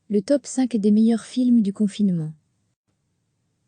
Le top 5 des meilleurs films du confinement.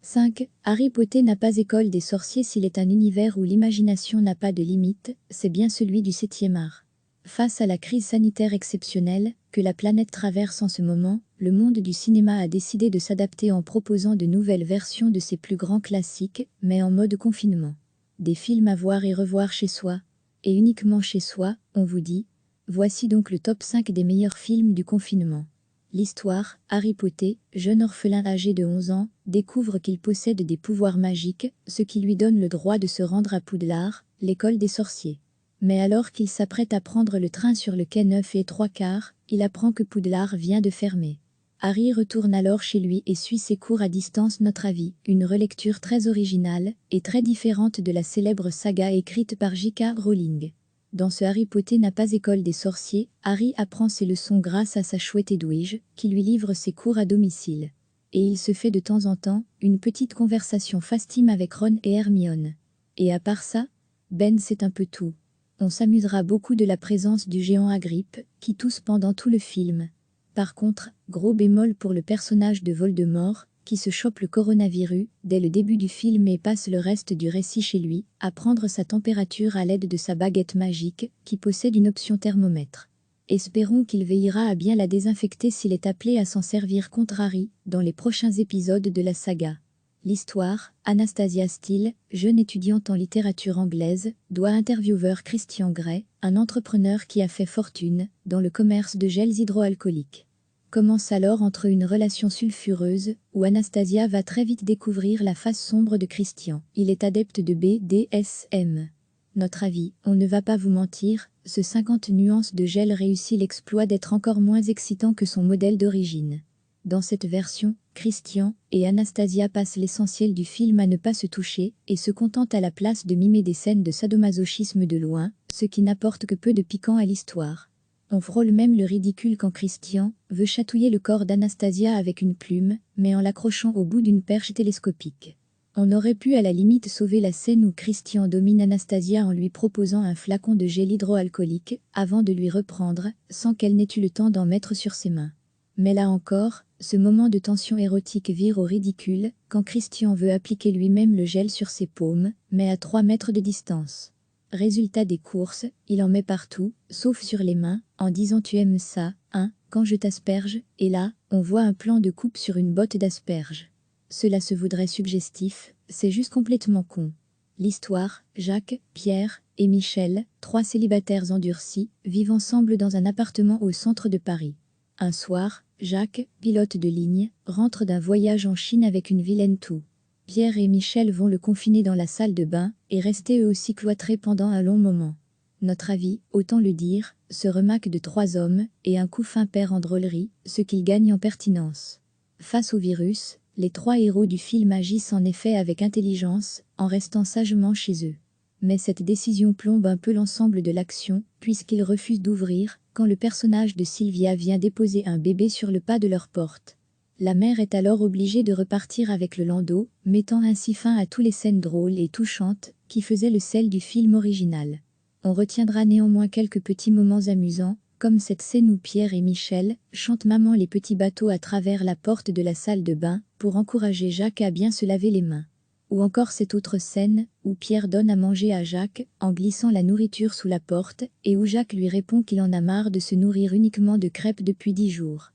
5. Harry Potter n'a pas école des sorciers. S'il est un univers où l'imagination n'a pas de limite, c'est bien celui du 7e art. Face à la crise sanitaire exceptionnelle que la planète traverse en ce moment, le monde du cinéma a décidé de s'adapter en proposant de nouvelles versions de ses plus grands classiques, mais en mode confinement. Des films à voir et revoir chez soi, et uniquement chez soi, on vous dit. Voici donc le top 5 des meilleurs films du confinement. L'histoire, Harry Potter, jeune orphelin âgé de 11 ans, découvre qu'il possède des pouvoirs magiques, ce qui lui donne le droit de se rendre à Poudlard, l'école des sorciers. Mais alors qu'il s'apprête à prendre le train sur le quai 9 et 3/4, il apprend que Poudlard vient de fermer. Harry retourne alors chez lui et suit ses cours à distance. Notre avis, une relecture très originale et très différente de la célèbre saga écrite par J.K. Rowling. Dans ce Harry Potter n'a pas école des sorciers, Harry apprend ses leçons grâce à sa chouette Edwige, qui lui livre ses cours à domicile. Et il se fait de temps en temps une petite conversation fastime avec Ron et Hermione. Et à part ça, Ben c'est un peu tout. On s'amusera beaucoup de la présence du géant Agrippe, qui tousse pendant tout le film. Par contre, gros bémol pour le personnage de Voldemort, qui se chope le coronavirus dès le début du film et passe le reste du récit chez lui, à prendre sa température à l'aide de sa baguette magique, qui possède une option thermomètre. Espérons qu'il veillera à bien la désinfecter s'il est appelé à s'en servir contre Harry, dans les prochains épisodes de la saga. L'histoire, Anastasia Steele, jeune étudiante en littérature anglaise, doit intervieweur Christian Grey, un entrepreneur qui a fait fortune dans le commerce de gels hydroalcooliques. Commence alors entre une relation sulfureuse, où Anastasia va très vite découvrir la face sombre de Christian. Il est adepte de BDSM. Notre avis, on ne va pas vous mentir, ce 50 nuances de gel réussit l'exploit d'être encore moins excitant que son modèle d'origine. Dans cette version, Christian et Anastasia passent l'essentiel du film à ne pas se toucher, et se contentent à la place de mimer des scènes de sadomasochisme de loin, ce qui n'apporte que peu de piquant à l'histoire. On frôle même le ridicule quand Christian veut chatouiller le corps d'Anastasia avec une plume, mais en l'accrochant au bout d'une perche télescopique. On aurait pu à la limite sauver la scène où Christian domine Anastasia en lui proposant un flacon de gel hydroalcoolique, avant de lui reprendre, sans qu'elle n'ait eu le temps d'en mettre sur ses mains. Mais là encore, ce moment de tension érotique vire au ridicule, quand Christian veut appliquer lui-même le gel sur ses paumes, mais à 3 mètres de distance. Résultat des courses, il en met partout, sauf sur les mains, en disant « Tu aimes ça, hein, quand je t'asperge ?» Et là, on voit un plan de coupe sur une botte d'asperge. Cela se voudrait suggestif, c'est juste complètement con. L'histoire, Jacques, Pierre et Michel, 3 célibataires endurcis, vivent ensemble dans un appartement au centre de Paris. Un soir, Jacques, pilote de ligne, rentre d'un voyage en Chine avec une vilaine toux. Pierre et Michel vont le confiner dans la salle de bain, et rester eux aussi cloîtrés pendant un long moment. Notre avis, autant le dire, se remarque de 3 hommes, et un coup fin perd en drôlerie, ce qu'ils gagnent en pertinence. Face au virus, les 3 héros du film agissent en effet avec intelligence, en restant sagement chez eux. Mais cette décision plombe un peu l'ensemble de l'action, puisqu'ils refusent d'ouvrir, quand le personnage de Sylvia vient déposer un bébé sur le pas de leur porte. La mère est alors obligée de repartir avec le landau, mettant ainsi fin à toutes les scènes drôles et touchantes qui faisaient le sel du film original. On retiendra néanmoins quelques petits moments amusants, comme cette scène où Pierre et Michel chantent Maman les petits bateaux à travers la porte de la salle de bain pour encourager Jacques à bien se laver les mains. Ou encore cette autre scène où Pierre donne à manger à Jacques en glissant la nourriture sous la porte et où Jacques lui répond qu'il en a marre de se nourrir uniquement de crêpes depuis 10 jours.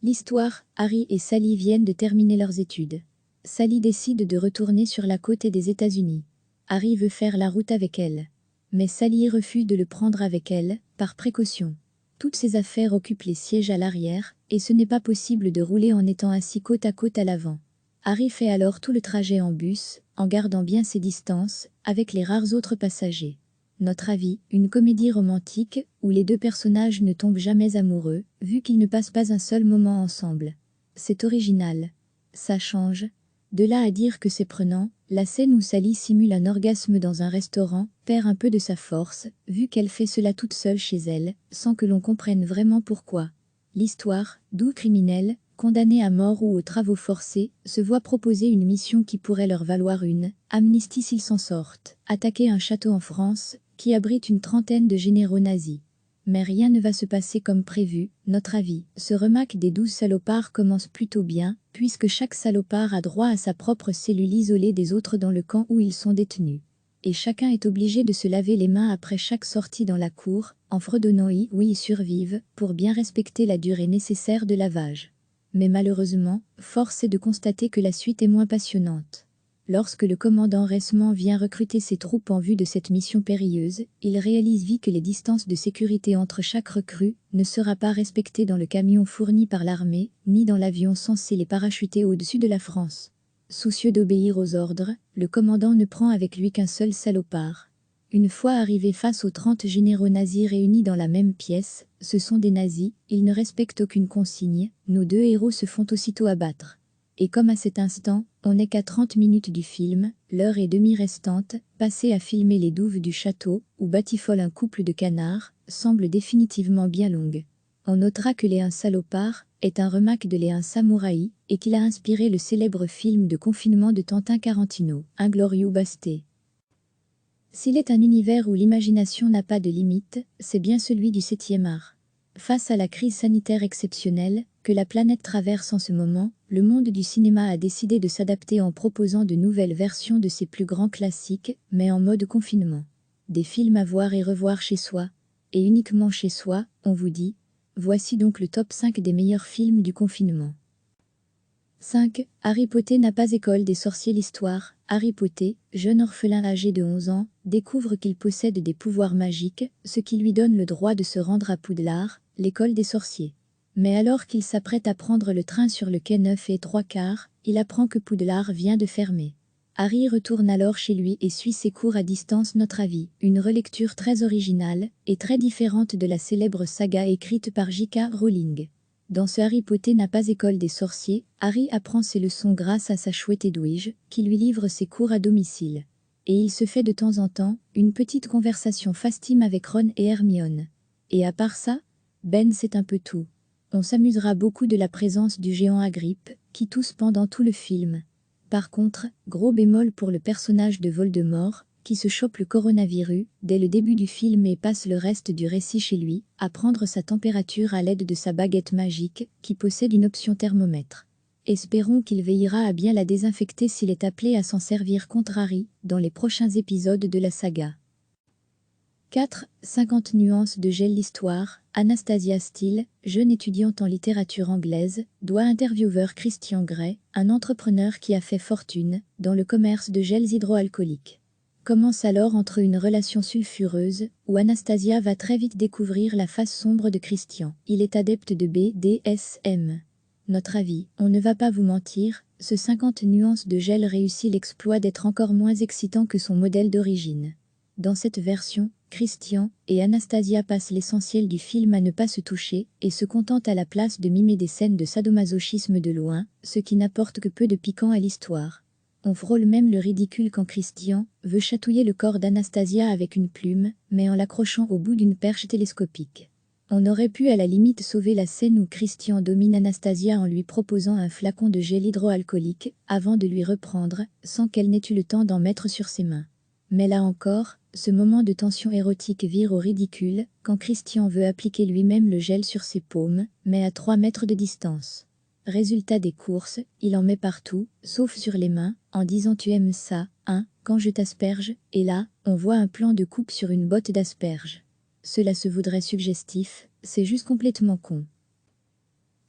L'histoire, Harry et Sally viennent de terminer leurs études. Sally décide de retourner sur la côte des États-Unis. Harry veut faire la route avec elle. Mais Sally refuse de le prendre avec elle, par précaution. Toutes ses affaires occupent les sièges à l'arrière, et ce n'est pas possible de rouler en étant assis côte à côte à l'avant. Harry fait alors tout le trajet en bus, en gardant bien ses distances, avec les rares autres passagers. Notre avis, une comédie romantique, où les 2 personnages ne tombent jamais amoureux, vu qu'ils ne passent pas un seul moment ensemble. C'est original. Ça change. De là à dire que c'est prenant, la scène où Sally simule un orgasme dans un restaurant perd un peu de sa force, vu qu'elle fait cela toute seule chez elle, sans que l'on comprenne vraiment pourquoi. L'histoire, doux criminel, condamné à mort ou aux travaux forcés, se voit proposer une mission qui pourrait leur valoir une amnistie s'ils s'en sortent, attaquer un château en France, qui abrite une 30aine de généraux nazis. Mais rien ne va se passer comme prévu, notre avis. Ce remake des 12 salopards commence plutôt bien, puisque chaque salopard a droit à sa propre cellule isolée des autres dans le camp où ils sont détenus. Et chacun est obligé de se laver les mains après chaque sortie dans la cour, en fredonnant oui, ils survivent, pour bien respecter la durée nécessaire de lavage. Mais malheureusement, force est de constater que la suite est moins passionnante. Lorsque le commandant Resman vient recruter ses troupes en vue de cette mission périlleuse, il réalise vite que les distances de sécurité entre chaque recrue ne sera pas respectée dans le camion fourni par l'armée, ni dans l'avion censé les parachuter au-dessus de la France. Soucieux d'obéir aux ordres, le commandant ne prend avec lui qu'un seul salopard. Une fois arrivé face aux 30 généraux nazis réunis dans la même pièce, ce sont des nazis, ils ne respectent aucune consigne, nos deux héros se font aussitôt abattre. Et comme à cet instant, on n'est qu'à 30 minutes du film, l'heure et demie restante, passée à filmer les douves du château, où batifole un couple de canards, semble définitivement bien longue. On notera que Les Un salopard est un remake de Les Un samouraï, et qu'il a inspiré le célèbre film de confinement de Quentin Tarantino, Inglorious Bastards. S'il est un univers où l'imagination n'a pas de limite, c'est bien celui du 7e art. Face à la crise sanitaire exceptionnelle que la planète traverse en ce moment, le monde du cinéma a décidé de s'adapter en proposant de nouvelles versions de ses plus grands classiques, mais en mode confinement. Des films à voir et revoir chez soi. Et uniquement chez soi, on vous dit. Voici donc le top 5 des meilleurs films du confinement. 5. Harry Potter n'a pas école des sorciers. L'histoire. Harry Potter, jeune orphelin âgé de 11 ans, découvre qu'il possède des pouvoirs magiques, ce qui lui donne le droit de se rendre à Poudlard, l'école des sorciers. Mais alors qu'il s'apprête à prendre le train sur le quai 9 et 3/4, il apprend que Poudlard vient de fermer. Harry retourne alors chez lui et suit ses cours à distance. Notre avis, une relecture très originale, et très différente de la célèbre saga écrite par J.K. Rowling. Dans ce Harry Potter n'a pas école des sorciers, Harry apprend ses leçons grâce à sa chouette Edwige, qui lui livre ses cours à domicile. Et il se fait de temps en temps une petite conversation fastime avec Ron et Hermione. Et à part ça, Ben c'est un peu tout. On s'amusera beaucoup de la présence du géant Agrippe, qui tousse pendant tout le film. Par contre, gros bémol pour le personnage de Voldemort, qui se chope le coronavirus dès le début du film et passe le reste du récit chez lui, à prendre sa température à l'aide de sa baguette magique, qui possède une option thermomètre. Espérons qu'il veillera à bien la désinfecter s'il est appelé à s'en servir contre Harry, dans les prochains épisodes de la saga. 4. 50 nuances de gel. L'histoire. Anastasia Steele, jeune étudiante en littérature anglaise, doit intervieweur Christian Grey, un entrepreneur qui a fait fortune dans le commerce de gels hydroalcooliques. Commence alors entre une relation sulfureuse, où Anastasia va très vite découvrir la face sombre de Christian. Il est adepte de BDSM. Notre avis, on ne va pas vous mentir, ce 50 nuances de gel réussit l'exploit d'être encore moins excitant que son modèle d'origine. Dans cette version, Christian et Anastasia passent l'essentiel du film à ne pas se toucher, et se contentent à la place de mimer des scènes de sadomasochisme de loin, ce qui n'apporte que peu de piquant à l'histoire. On frôle même le ridicule quand Christian veut chatouiller le corps d'Anastasia avec une plume, mais en l'accrochant au bout d'une perche télescopique. On aurait pu à la limite sauver la scène où Christian domine Anastasia en lui proposant un flacon de gel hydroalcoolique, avant de lui reprendre, sans qu'elle n'ait eu le temps d'en mettre sur ses mains. Mais là encore, ce moment de tension érotique vire au ridicule, quand Christian veut appliquer lui-même le gel sur ses paumes, mais à 3 mètres de distance. Résultat des courses, il en met partout, sauf sur les mains, en disant tu aimes ça, hein, quand je t'asperge, et là, on voit un plan de coupe sur une botte d'asperge. Cela se voudrait suggestif, c'est juste complètement con.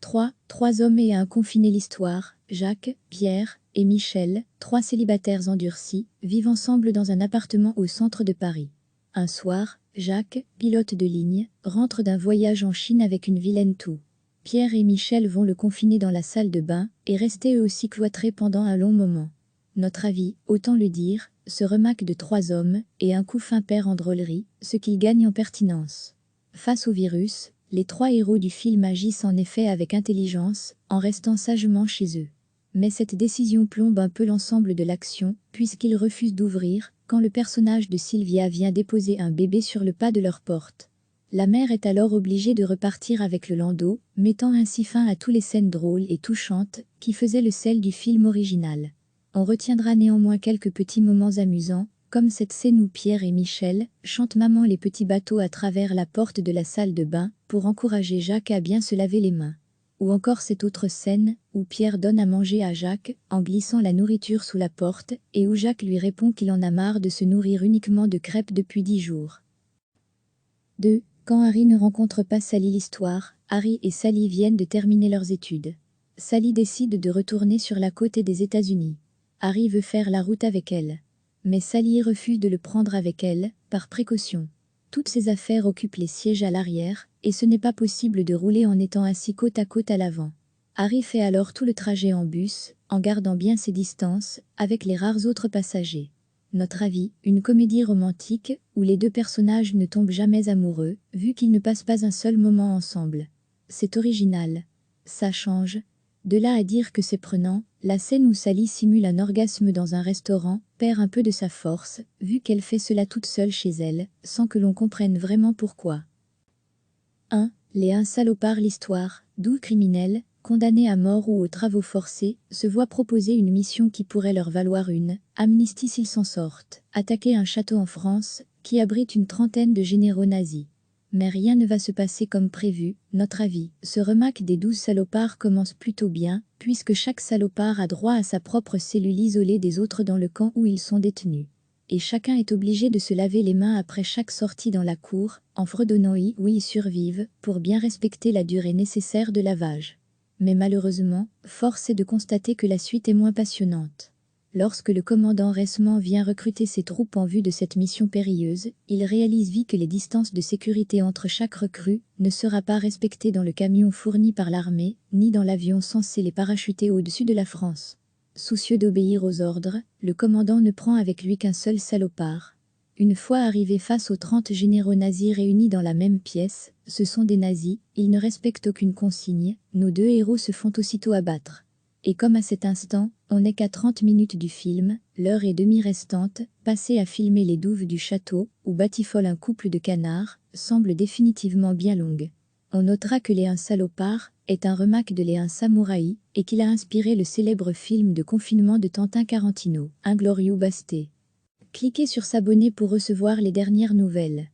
3. 3 hommes et un confiné. L'histoire. Jacques, Pierre et Michel, 3 célibataires endurcis, vivent ensemble dans un appartement au centre de Paris. Un soir, Jacques, pilote de ligne, rentre d'un voyage en Chine avec une vilaine toux. Pierre et Michel vont le confiner dans la salle de bain, et rester eux aussi cloîtrés pendant un long moment. Notre avis, autant le dire, ce remake de 3 hommes, et un coup fin perd en drôlerie, ce qu'il gagne en pertinence. Face au virus, les 3 héros du film agissent en effet avec intelligence, en restant sagement chez eux. Mais cette décision plombe un peu l'ensemble de l'action, puisqu'ils refusent d'ouvrir, quand le personnage de Sylvia vient déposer un bébé sur le pas de leur porte. La mère est alors obligée de repartir avec le landau, mettant ainsi fin à toutes les scènes drôles et touchantes qui faisaient le sel du film original. On retiendra néanmoins quelques petits moments amusants, Comme cette scène où Pierre et Michel chantent Maman les petits bateaux à travers la porte de la salle de bain pour encourager Jacques à bien se laver les mains. Ou encore cette autre scène où Pierre donne à manger à Jacques en glissant la nourriture sous la porte et où Jacques lui répond qu'il en a marre de se nourrir uniquement de crêpes depuis 10 jours. 2. Quand Harry ne rencontre pas Sally. L'histoire, Harry et Sally viennent de terminer leurs études. Sally décide de retourner sur la côte des États-Unis. Harry veut faire la route avec elle. Mais Sally refuse de le prendre avec elle, par précaution. Toutes ses affaires occupent les sièges à l'arrière, et ce n'est pas possible de rouler en étant assis côte à côte à l'avant. Harry fait alors tout le trajet en bus, en gardant bien ses distances, avec les rares autres passagers. Notre avis, une comédie romantique, où les deux personnages ne tombent jamais amoureux, vu qu'ils ne passent pas un seul moment ensemble. C'est original. Ça change. De là à dire que c'est prenant, la scène où Sally simule un orgasme dans un restaurant perd un peu de sa force, vu qu'elle fait cela toute seule chez elle, sans que l'on comprenne vraiment pourquoi. 1. Les un salopard. L'histoire, 12 criminels, condamnés à mort ou aux travaux forcés, se voient proposer une mission qui pourrait leur valoir une amnistie s'ils s'en sortent. Attaquer un château en France, qui abrite une trentaine de généraux nazis. Mais rien ne va se passer comme prévu, notre avis. Ce remake des 12 salopards commence plutôt bien, puisque chaque salopard a droit à sa propre cellule isolée des autres dans le camp où ils sont détenus. Et chacun est obligé de se laver les mains après chaque sortie dans la cour, en fredonnant oui ils survivent, pour bien respecter la durée nécessaire de lavage. Mais malheureusement, force est de constater que la suite est moins passionnante. Lorsque le commandant Resman vient recruter ses troupes en vue de cette mission périlleuse, il réalise vite que les distances de sécurité entre chaque recrue ne sera pas respectée dans le camion fourni par l'armée, ni dans l'avion censé les parachuter au-dessus de la France. Soucieux d'obéir aux ordres, le commandant ne prend avec lui qu'un seul salopard. Une fois arrivé face aux 30 généraux nazis réunis dans la même pièce, ce sont des nazis, ils ne respectent aucune consigne, nos deux héros se font aussitôt abattre. Et comme à cet instant, on n'est qu'à 30 minutes du film, l'heure et demie restante, passée à filmer les douves du château, où batifole un couple de canards, semble définitivement bien longue. On notera que Les un salopard est un remake de Les un samouraï, et qu'il a inspiré le célèbre film de confinement de Quentin Tarantino, Inglorious Bastards. Cliquez sur s'abonner pour recevoir les dernières nouvelles.